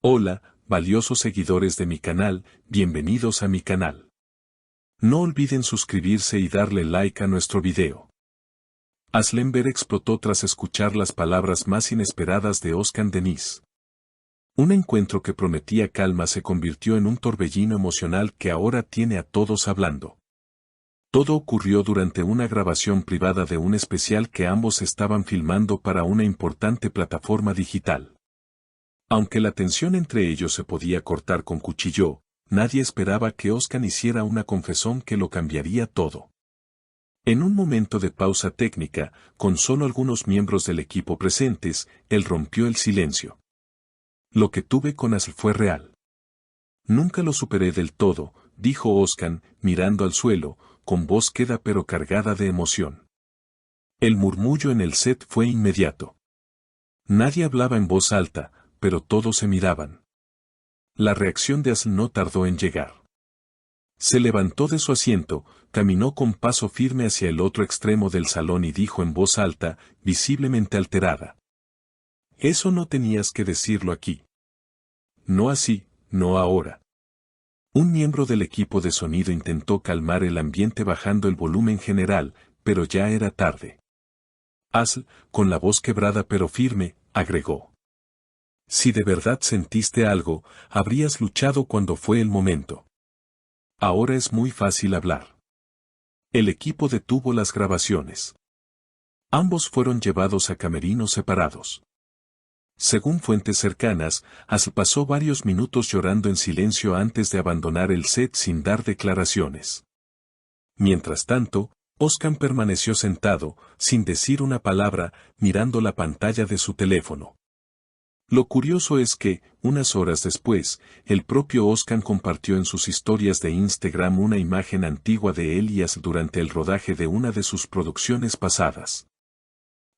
Hola, valiosos seguidores de mi canal, bienvenidos a mi canal. No olviden suscribirse y darle like a nuestro video. Aslenberg explotó tras escuchar las palabras más inesperadas de Özkan Deniz. Un encuentro que prometía calma se convirtió en un torbellino emocional que ahora tiene a todos hablando. Todo ocurrió durante una grabación privada de un especial que ambos estaban filmando para una importante plataforma digital. Aunque la tensión entre ellos se podía cortar con cuchillo, nadie esperaba que Özkan hiciera una confesión que lo cambiaría todo. En un momento de pausa técnica, con solo algunos miembros del equipo presentes, él rompió el silencio. Lo que tuve con Asl fue real. Nunca lo superé del todo, dijo Özkan, mirando al suelo, con voz queda pero cargada de emoción. El murmullo en el set fue inmediato. Nadie hablaba en voz alta, pero todos se miraban. La reacción de Asl no tardó en llegar. Se levantó de su asiento, caminó con paso firme hacia el otro extremo del salón y dijo en voz alta, visiblemente alterada. Eso no tenías que decirlo aquí. No así, no ahora. Un miembro del equipo de sonido intentó calmar el ambiente bajando el volumen general, pero ya era tarde. Asl, con la voz quebrada pero firme, agregó. Si de verdad sentiste algo, habrías luchado cuando fue el momento. Ahora es muy fácil hablar. El equipo detuvo las grabaciones. Ambos fueron llevados a camerinos separados. Según fuentes cercanas, Asl pasó varios minutos llorando en silencio antes de abandonar el set sin dar declaraciones. Mientras tanto, Özkan permaneció sentado, sin decir una palabra, mirando la pantalla de su teléfono. Lo curioso es que, unas horas después, el propio Özkan compartió en sus historias de Instagram una imagen antigua de él y Asl durante el rodaje de una de sus producciones pasadas.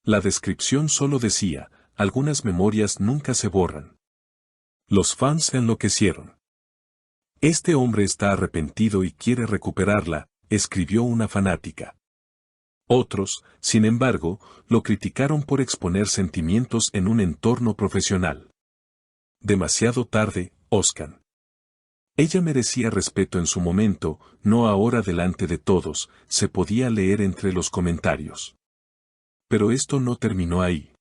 La descripción solo decía, algunas memorias nunca se borran. Los fans enloquecieron. Este hombre está arrepentido y quiere recuperarla, escribió una fanática. Otros, sin embargo, lo criticaron por exponer sentimientos en un entorno profesional. Demasiado tarde, Özkan. Ella merecía respeto en su momento, no ahora delante de todos, se podía leer entre los comentarios. Pero esto no terminó ahí.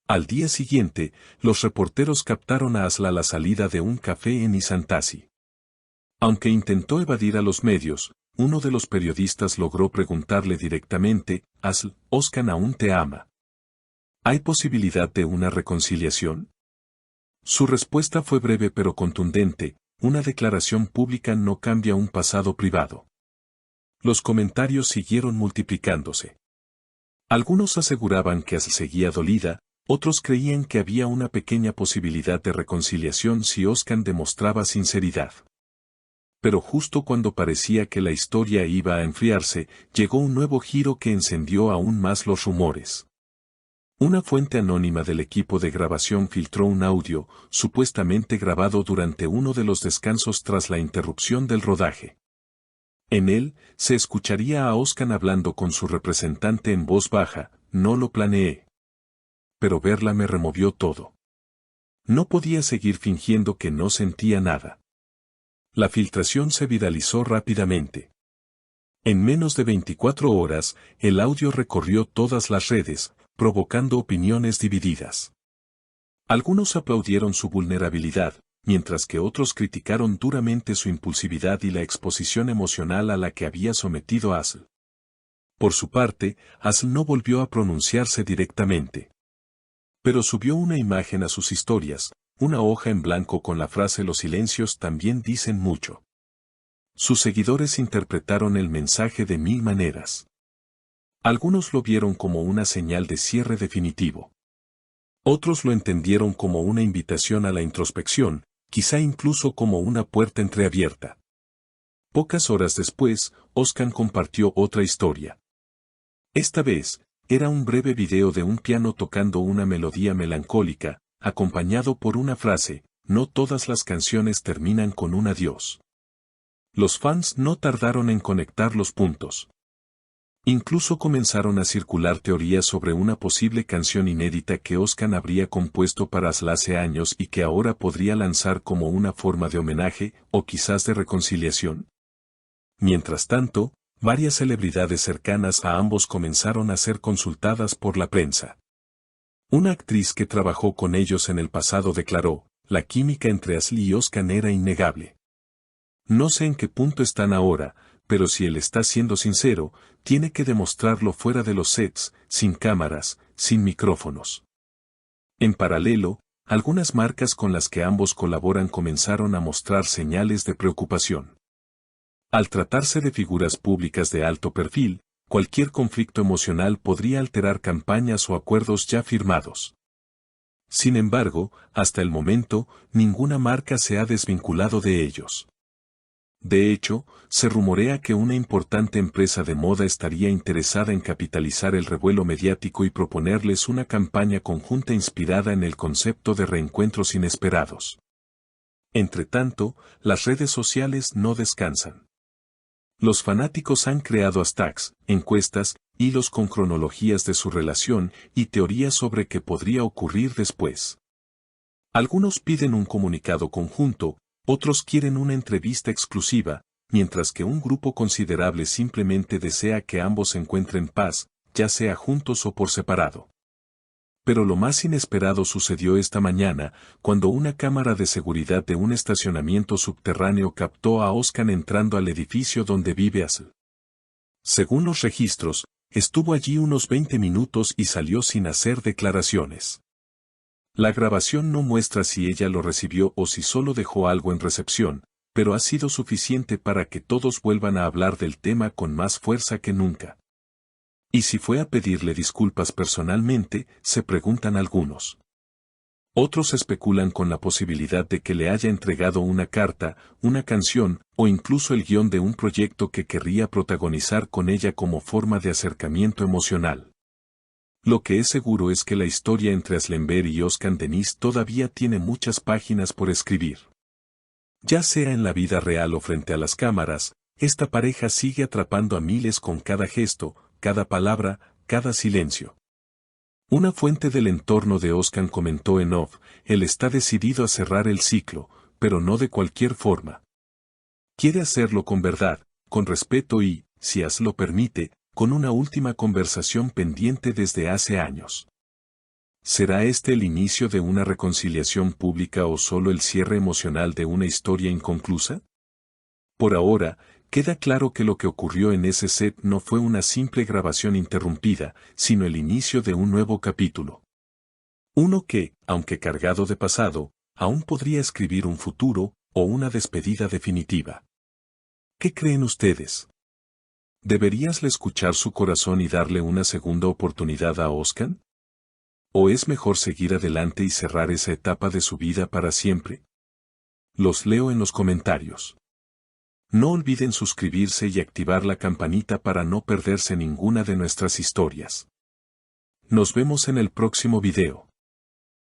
Al día siguiente, los reporteros captaron a Asl a la salida de un café en Nişantaşı. Aunque intentó evadir a los medios, uno de los periodistas logró preguntarle directamente, Asl, Özkan aún te ama. ¿Hay posibilidad de una reconciliación? Su respuesta fue breve pero contundente, una declaración pública no cambia un pasado privado. Los comentarios siguieron multiplicándose. Algunos aseguraban que Asl seguía dolida, otros creían que había una pequeña posibilidad de reconciliación si Özkan demostraba sinceridad. Pero justo cuando parecía que la historia iba a enfriarse, llegó un nuevo giro que encendió aún más los rumores. Una fuente anónima del equipo de grabación filtró un audio, supuestamente grabado durante uno de los descansos tras la interrupción del rodaje. En él, se escucharía a Özkan hablando con su representante en voz baja, no lo planeé. Pero verla me removió todo. No podía seguir fingiendo que no sentía nada. La filtración se viralizó rápidamente. En menos de 24 horas, el audio recorrió todas las redes, provocando opiniones divididas. Algunos aplaudieron su vulnerabilidad, mientras que otros criticaron duramente su impulsividad y la exposición emocional a la que había sometido a Asl. Por su parte, Asl no volvió a pronunciarse directamente. Pero subió una imagen a sus historias, una hoja en blanco con la frase los silencios también dicen mucho. Sus seguidores interpretaron el mensaje de mil maneras. Algunos lo vieron como una señal de cierre definitivo. Otros lo entendieron como una invitación a la introspección, quizá incluso como una puerta entreabierta. Pocas horas después, Özkan compartió otra historia. Esta vez, era un breve video de un piano tocando una melodía melancólica, acompañado por una frase, no todas las canciones terminan con un adiós. Los fans no tardaron en conectar los puntos. Incluso comenzaron a circular teorías sobre una posible canción inédita que Özkan habría compuesto para Aslı hace años y que ahora podría lanzar como una forma de homenaje o quizás de reconciliación. Mientras tanto, varias celebridades cercanas a ambos comenzaron a ser consultadas por la prensa. Una actriz que trabajó con ellos en el pasado declaró: "La química entre Aslı y Özkan era innegable. No sé en qué punto están ahora, pero si él está siendo sincero, tiene que demostrarlo fuera de los sets, sin cámaras, sin micrófonos". En paralelo, algunas marcas con las que ambos colaboran comenzaron a mostrar señales de preocupación. Al tratarse de figuras públicas de alto perfil, cualquier conflicto emocional podría alterar campañas o acuerdos ya firmados. Sin embargo, hasta el momento, ninguna marca se ha desvinculado de ellos. De hecho, se rumorea que una importante empresa de moda estaría interesada en capitalizar el revuelo mediático y proponerles una campaña conjunta inspirada en el concepto de reencuentros inesperados. Entretanto, las redes sociales no descansan. Los fanáticos han creado hashtags, encuestas, hilos con cronologías de su relación y teorías sobre qué podría ocurrir después. Algunos piden un comunicado conjunto, otros quieren una entrevista exclusiva, mientras que un grupo considerable simplemente desea que ambos encuentren paz, ya sea juntos o por separado. Pero lo más inesperado sucedió esta mañana, cuando una cámara de seguridad de un estacionamiento subterráneo captó a Özkan entrando al edificio donde vive Aslı. Según los registros, estuvo allí unos 20 minutos y salió sin hacer declaraciones. La grabación no muestra si ella lo recibió o si solo dejó algo en recepción, pero ha sido suficiente para que todos vuelvan a hablar del tema con más fuerza que nunca. ¿Y si fue a pedirle disculpas personalmente?, se preguntan algunos. Otros especulan con la posibilidad de que le haya entregado una carta, una canción, o incluso el guión de un proyecto que querría protagonizar con ella como forma de acercamiento emocional. Lo que es seguro es que la historia entre Aslember y Özkan Deniz todavía tiene muchas páginas por escribir. Ya sea en la vida real o frente a las cámaras, esta pareja sigue atrapando a miles con cada gesto, cada palabra, cada silencio. Una fuente del entorno de Özkan comentó en off: "Él está decidido a cerrar el ciclo, pero no de cualquier forma. Quiere hacerlo con verdad, con respeto y, si Aslı lo permite, con una última conversación pendiente desde hace años". ¿Será este el inicio de una reconciliación pública o solo el cierre emocional de una historia inconclusa? Por ahora, queda claro que lo que ocurrió en ese set no fue una simple grabación interrumpida, sino el inicio de un nuevo capítulo. Uno que, aunque cargado de pasado, aún podría escribir un futuro, o una despedida definitiva. ¿Qué creen ustedes? ¿Deberías escuchar su corazón y darle una segunda oportunidad a Özkan? ¿O es mejor seguir adelante y cerrar esa etapa de su vida para siempre? Los leo en los comentarios. No olviden suscribirse y activar la campanita para no perderse ninguna de nuestras historias. Nos vemos en el próximo video.